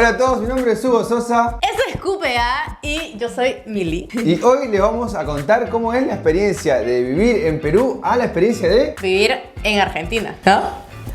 Hola a todos, mi nombre es Hugo Sosa. Eso es QPA y yo soy Mili. Y hoy les vamos a contar cómo es la experiencia de vivir en Perú a la experiencia de vivir en Argentina, ¿no?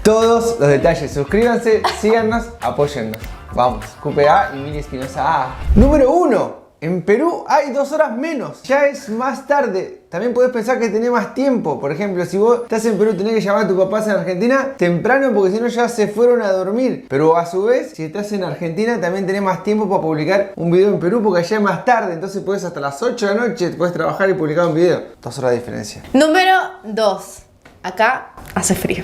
Todos los detalles. Suscríbanse, síganos, apóyennos. Vamos, QPA y Mili Espinosa. Número 1. En Perú hay 2 horas menos, ya es más tarde. También podés pensar que tenés más tiempo. Por ejemplo, si vos estás en Perú, tenés que llamar a tus papás en Argentina temprano porque si no ya se fueron a dormir. Pero a su vez, si estás en Argentina, también tenés más tiempo para publicar un video en Perú porque allá es más tarde. Entonces podés hasta las 8 de la noche, podés trabajar y publicar un video. 2 horas de diferencia. Número 2. Acá hace frío.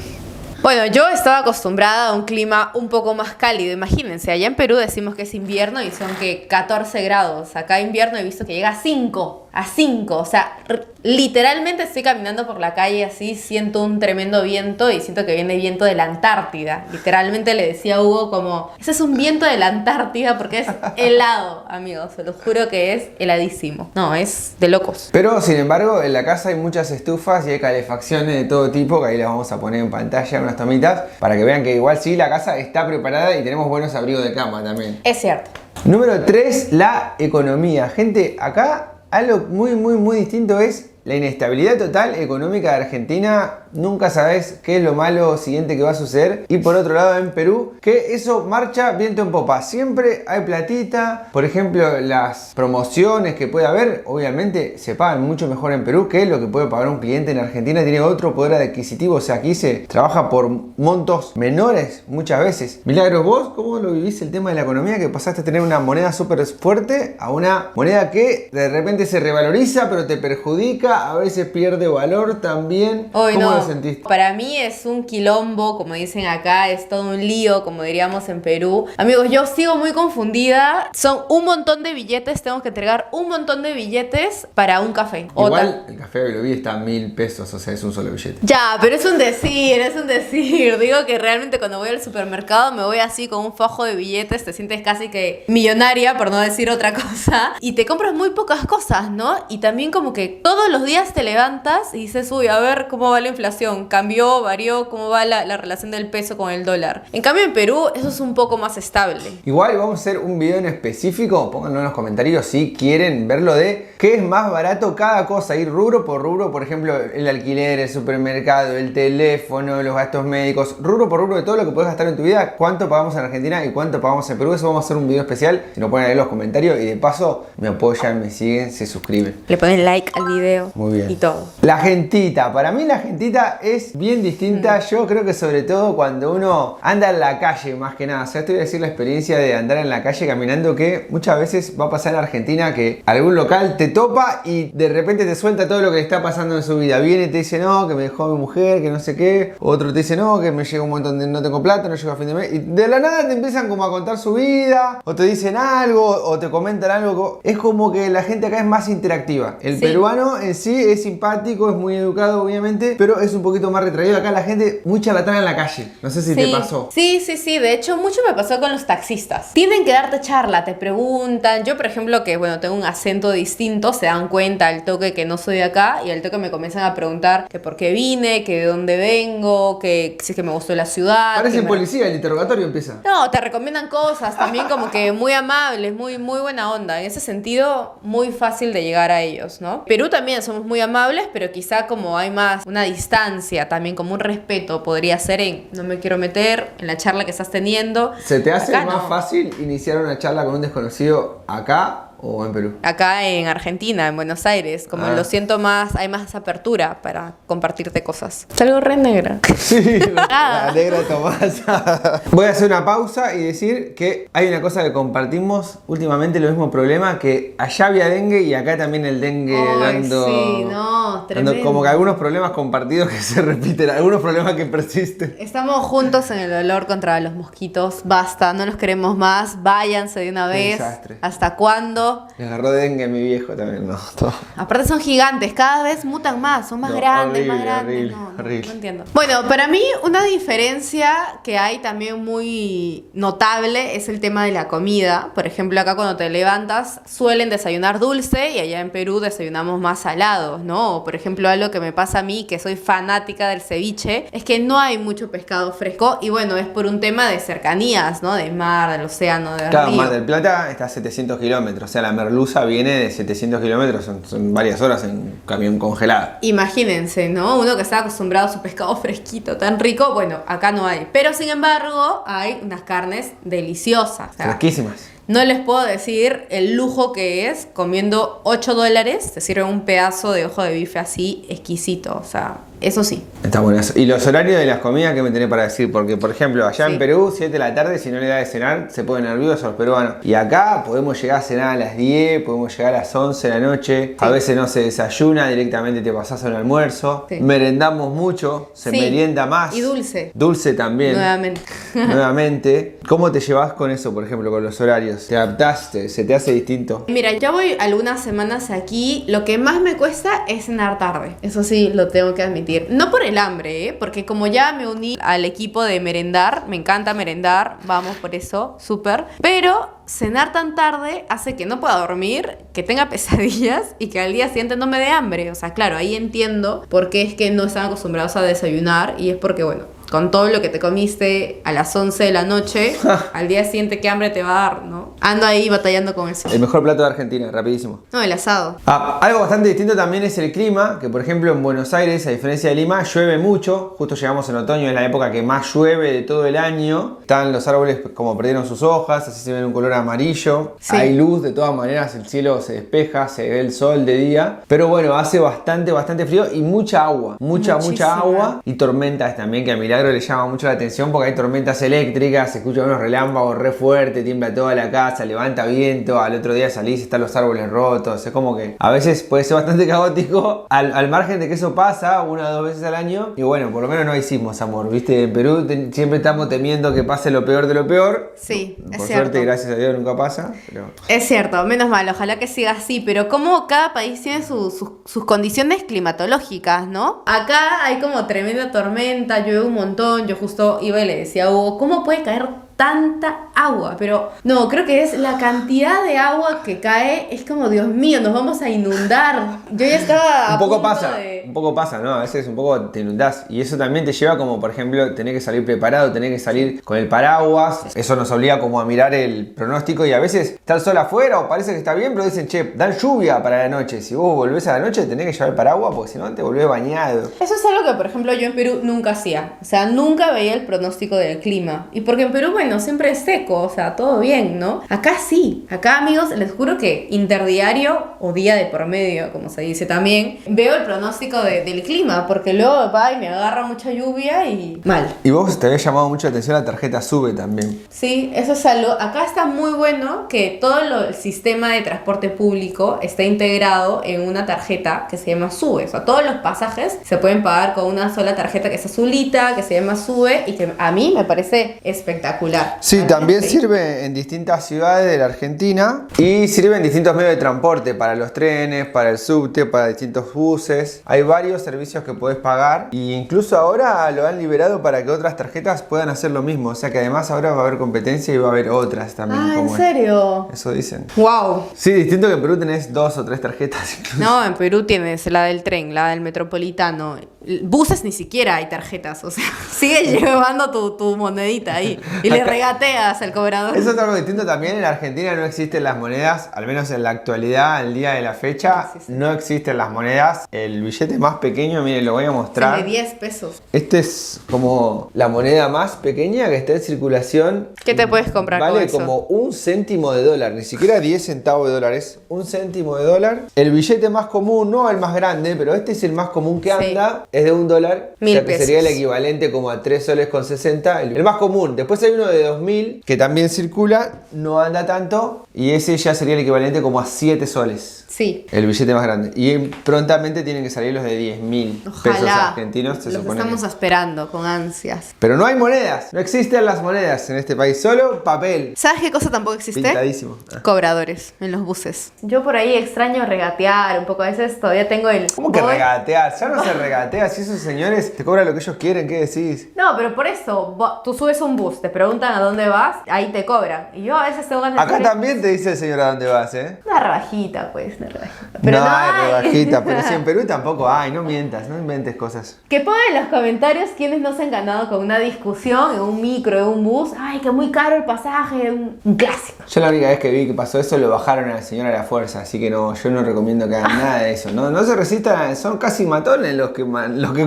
Bueno, yo estaba acostumbrada a un clima un poco más cálido. Imagínense, allá en Perú decimos que es invierno y son que 14 grados. Acá invierno he visto que llega a 5. A 5. O sea, literalmente estoy caminando por la calle así, siento un tremendo viento y siento que viene viento de la Antártida. Literalmente le decía a Hugo como, ese es un viento de la Antártida porque es helado, amigos. Se lo juro que es heladísimo. No, es de locos. Pero, sin embargo, en la casa hay muchas estufas y hay calefacciones de todo tipo, que ahí las vamos a poner en pantalla, unas tomitas, para que vean que igual sí, la casa está preparada y tenemos buenos abrigos de cama también. Es cierto. Número 3, la economía. Gente, acá algo muy distinto es la inestabilidad total económica de Argentina. Nunca sabes qué es lo malo siguiente que va a suceder. Y por otro lado en Perú, que eso marcha viento en popa. Siempre hay platita. Por ejemplo, las promociones que puede haber, obviamente se pagan mucho mejor en Perú que lo que puede pagar un cliente en Argentina. Tiene otro poder adquisitivo. O sea, aquí se trabaja por montos menores muchas veces. Milagros, ¿vos cómo lo vivís el tema de la economía? Que pasaste a tener una moneda súper fuerte a una moneda que de repente se revaloriza pero te perjudica. A veces pierde valor también. Hoy ¿Cómo no. lo sentiste? Para mí es un quilombo, como dicen acá, es todo un lío, como diríamos en Perú. Amigos, yo sigo muy confundida. Son un montón de billetes, tengo que entregar un montón de billetes para un café. Igual el café que lo vi está a 1000 pesos, o sea, es un solo billete. Ya, pero es un decir, es un decir. Digo que realmente cuando voy al supermercado me voy así con un fajo de billetes, te sientes casi que millonaria, por no decir otra cosa, y te compras muy pocas cosas, ¿no? Y también como que todos los días te levantas y dices, uy, a ver cómo va la inflación. Cambió, varió, cómo va la relación del peso con el dólar. En cambio en Perú eso es un poco más estable. Igual vamos a hacer un video en específico, pónganlo en los comentarios si quieren verlo de qué es más barato cada cosa, ir rubro, por ejemplo, el alquiler, el supermercado, el teléfono, los gastos médicos, rubro por rubro de todo lo que puedes gastar en tu vida, cuánto pagamos en Argentina y cuánto pagamos en Perú. Eso vamos a hacer un video especial, si lo ponen ahí en los comentarios y de paso me apoyan, me siguen, se suscriben. Le ponen like al video. Muy bien. Y todo. La gentita, para mí la gentita es bien distinta. Yo creo que sobre todo cuando uno anda en la calle, más que nada. O sea, esto voy a decir la experiencia de andar en la calle caminando, que muchas veces va a pasar en Argentina que algún local te topa y de repente te suelta todo lo que le está pasando en su vida. Viene y te dice, no, que me dejó mi mujer, que no sé qué. Otro te dice, no, que me llega un montón de no tengo plata, no llego a fin de mes. Y de la nada te empiezan como a contar su vida, o te dicen algo, o te comentan algo. Es como que la gente acá es más interactiva. El peruano en sí es simpático, es muy educado obviamente, pero es un poquito más retraído. Acá la gente muy charlatana en la calle. No sé si te pasó. Sí. De hecho, mucho me pasó con los taxistas. Tienen que darte charla, te preguntan. Yo, por ejemplo, que bueno, tengo un acento distinto, se dan cuenta al toque que no soy de acá y al toque me comienzan a preguntar que por qué vine, que de dónde vengo, que si es que me gustó la ciudad. Parece policía, el interrogatorio empieza. No, te recomiendan cosas también como que muy amables, muy buena onda. En ese sentido, muy fácil de llegar a ellos, ¿no? Perú también somos muy amables, pero quizá como hay más una distancia también, como un respeto podría ser en no me quiero meter en la charla que estás teniendo. ¿Se te hace acá más no. fácil iniciar una charla con un desconocido acá o en Perú? Acá en Argentina, en Buenos Aires, como lo siento más, hay más apertura para compartirte cosas. Salgo re negra. Sí, la negra Tomasa. Voy a hacer una pausa y decir que hay una cosa que compartimos últimamente, lo mismo problema, que allá había dengue y acá también el dengue dando... Sí, no, tremendo. Como que algunos problemas compartidos que se repiten, algunos problemas que persisten. Estamos juntos en el dolor contra los mosquitos. Basta, no los queremos más. Váyanse de una vez. Desastre. ¿Hasta cuándo? frío. Le agarró dengue a mi viejo también, no. Todo. Aparte son gigantes, cada vez mutan más, son más No, grandes, horrible, más grandes. horrible, No horrible. entiendo. Bueno, para mí una diferencia que hay también muy notable es el tema de la comida. Por ejemplo, acá cuando te levantas suelen desayunar dulce y allá en Perú desayunamos más salados, ¿no? O por ejemplo, algo que me pasa a mí, que soy fanática del ceviche, es que no hay mucho pescado fresco y bueno, es por un tema de cercanías, ¿no? Del mar, del océano, del Claro, río. Mar del Plata está a 700 kilómetros, o sea, la merluza viene de 700 kilómetros, son varias horas en camión congelado. Imagínense, ¿no? Uno que está acostumbrado a su pescado fresquito, tan rico, bueno, acá no hay. Pero sin embargo, hay unas carnes deliciosas. O sea, Fresquísimas. no les puedo decir el lujo que es comiendo $8, te sirven un pedazo de ojo de bife así exquisito, o sea, eso sí. Está bueno eso. Y los horarios de las comidas, ¿qué me tenés para decir? Porque, por ejemplo, allá Sí. en Perú, 7 de la tarde, si no le da de cenar, se ponen nerviosos los peruanos. Y acá podemos llegar a cenar a las 10, podemos llegar a las 11 de la noche. A veces no se desayuna, directamente te pasás a un almuerzo. Sí. Merendamos mucho, se Sí. merienda más. Y dulce. Dulce también. Nuevamente. Nuevamente. ¿Cómo te llevas con eso, por ejemplo, con los horarios? ¿Te adaptaste? ¿Se te hace distinto? Mira, ya voy algunas semanas aquí. Lo que más me cuesta es cenar tarde. Eso sí, lo tengo que admitir. No por el hambre, ¿eh? Porque como ya me uní al equipo de merendar, me encanta merendar, vamos por eso, súper. Pero cenar tan tarde hace que no pueda dormir, que tenga pesadillas y que al día siguiente no me dé hambre. O sea, claro, ahí entiendo por qué es que no están acostumbrados a desayunar y es porque, bueno, con todo lo que te comiste a las 11 de la noche, al día siguiente qué hambre te va a dar, ¿no? Ando ahí batallando con eso. El mejor plato de Argentina, rapidísimo. No, el asado. Algo bastante distinto también es el clima, que por ejemplo en Buenos Aires, a diferencia de Lima, llueve mucho. Justo llegamos en otoño, es la época que más llueve de todo el año. Están los árboles como perdieron sus hojas, así se ven un color amarillo. Sí. Hay luz, de todas maneras el cielo se despeja, se ve el sol de día. Pero bueno, hace bastante frío y mucha agua. Mucha Muchísima. agua y tormentas también, que a Milagro le llama mucho la atención porque hay tormentas eléctricas, se escuchan unos relámpagos re fuertes, tiembla toda la casa, levanta viento, al otro día salís y están los árboles rotos. Es como que a veces puede ser bastante caótico, al margen de que eso pasa 1 o 2 veces al año. Y bueno, por lo menos no hay sismos, amor, ¿viste? En Perú siempre estamos temiendo que pase lo peor de lo peor. Sí, es Por cierto. suerte, gracias a Dios, nunca pasa. Pero... Es cierto, menos mal, ojalá que siga así, pero como cada país tiene sus condiciones climatológicas, ¿no? Acá hay como tremenda tormenta, llueve un montón, yo justo iba y le decía a Hugo, ¿cómo puede caer tanta agua? Pero no, creo que es la cantidad de agua que cae, es como, Dios mío, nos vamos a inundar. Yo ya estaba a un poco punto pasa, de... un poco pasa, ¿no? A veces un poco te inundás y eso también te lleva como, por ejemplo, tener que salir preparado, tener que salir con el paraguas. Eso nos obliga como a mirar el pronóstico y a veces está el sol afuera o parece que está bien, pero dicen, che, dan lluvia para la noche. Si vos volvés a la noche tenés que llevar el paraguas porque si no te volvés bañado. Eso es algo que, por ejemplo, yo en Perú nunca hacía. O sea, nunca veía el pronóstico del clima. Y porque en Perú, bueno, siempre es seco, o sea, todo bien, ¿no? Acá sí. Acá, amigos, les juro que interdiario o día de por medio, como se dice también, veo el pronóstico del clima, porque luego va y me agarra mucha lluvia y mal. Y vos te había llamado mucho la atención la tarjeta SUBE también. Sí, eso es algo. Acá está muy bueno que todo el sistema de transporte público está integrado en una tarjeta que se llama SUBE. O sea, todos los pasajes se pueden pagar con una sola tarjeta que es azulita, que se llama SUBE y que a mí me parece espectacular. Sí, A mí también sí. sirve en distintas ciudades de la Argentina y sirve en distintos medios de transporte, para los trenes, para el subte, para distintos buses. Hay varios servicios que podés pagar e incluso ahora lo han liberado para que otras tarjetas puedan hacer lo mismo. O sea que además ahora va a haber competencia y va a haber otras también. Ah, ¿en como serio? Eso dicen. Wow. Sí, distinto que en Perú tenés 2 o 3 tarjetas incluso. No, en Perú tienes la del tren, la del metropolitano. Buses ni siquiera hay tarjetas, o sea, sigue llevando tu monedita ahí y le regateas al cobrador. Eso es algo distinto también. En Argentina no existen las monedas, al menos en la actualidad, al día de la fecha, no existen las monedas. El billete más pequeño, miren, lo voy a mostrar. De 10 pesos. Este es como la moneda más pequeña que está en circulación. ¿Qué te puedes comprar con Vale eso? como 1 céntimo de dólar, ni siquiera 10 centavos de dólar, es 1 céntimo de dólar. El billete más común, no el más grande, pero este es el más común que Sí. anda, es de $1, o 1000 sea que sería el pesos. equivalente como a 3 soles con 60, el más común. Después hay uno de 2000 que también circula, no anda tanto, y ese ya sería el equivalente como a 7 soles. Sí. El billete más grande. Y prontamente tienen que salir los de 10.000 pesos Ojalá. argentinos, se Los supone. estamos esperando con ansias. Pero no hay monedas, no existen las monedas en este país, solo papel. ¿Sabes qué cosa tampoco existe? Pintadísimo. Cobradores en los buses. Yo por ahí extraño regatear un poco. A veces todavía tengo el... ¿Cómo que voy- regatear? Ya no se regatea, si esos señores te cobran lo que ellos quieren, ¿qué decís? No, pero por eso, tú subes un bus, te preguntan a dónde vas, ahí te cobran. Y yo a veces tengo ganas de Acá hacer también te dice el señor a dónde vas, ¿eh? una rebajita, pues, una rebajita. Pero no no hay hay. rebajita, pero si en Perú tampoco hay, no mientas, no inventes cosas. Que pongan en los comentarios quiénes no se han ganado con una discusión en un micro, en un bus. Ay, que muy caro el pasaje, un clásico. Yo la única vez que vi que pasó eso lo bajaron al señor a la fuerza, así que no, yo no recomiendo que hagan nada de eso. No, no se resistan, son casi matones los que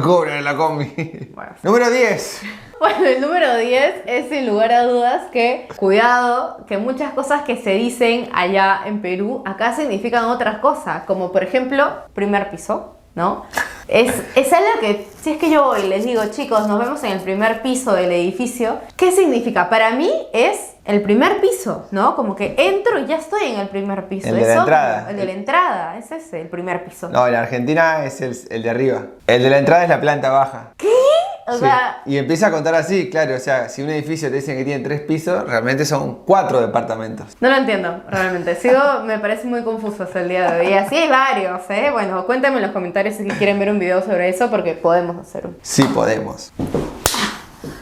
cobran en la combi. Bueno. Número 10. Bueno, el número 10 es sin lugar a dudas que, cuidado, que muchas cosas que se dicen allá en Perú, acá significan otras cosas, como por ejemplo, primer piso, ¿no? Es algo que, si es que yo voy y les digo, chicos, nos vemos en el primer piso del edificio, ¿qué significa? Para mí es el primer piso, ¿no? Como que entro y ya estoy en el primer piso. El de la Eso, entrada. El de la entrada, es ese, el primer piso. No, en Argentina es el de arriba. El de la entrada es la planta baja. O Sí. sea, Y empieza a contar así, claro, o sea, si un edificio te dicen que tiene 3 pisos, realmente son 4 departamentos. no lo entiendo, realmente. Me parece muy confuso hasta el día de hoy. Y así hay varios, ¿eh? Bueno, cuéntame en los comentarios si quieren ver un video sobre eso porque podemos hacer uno. Sí podemos.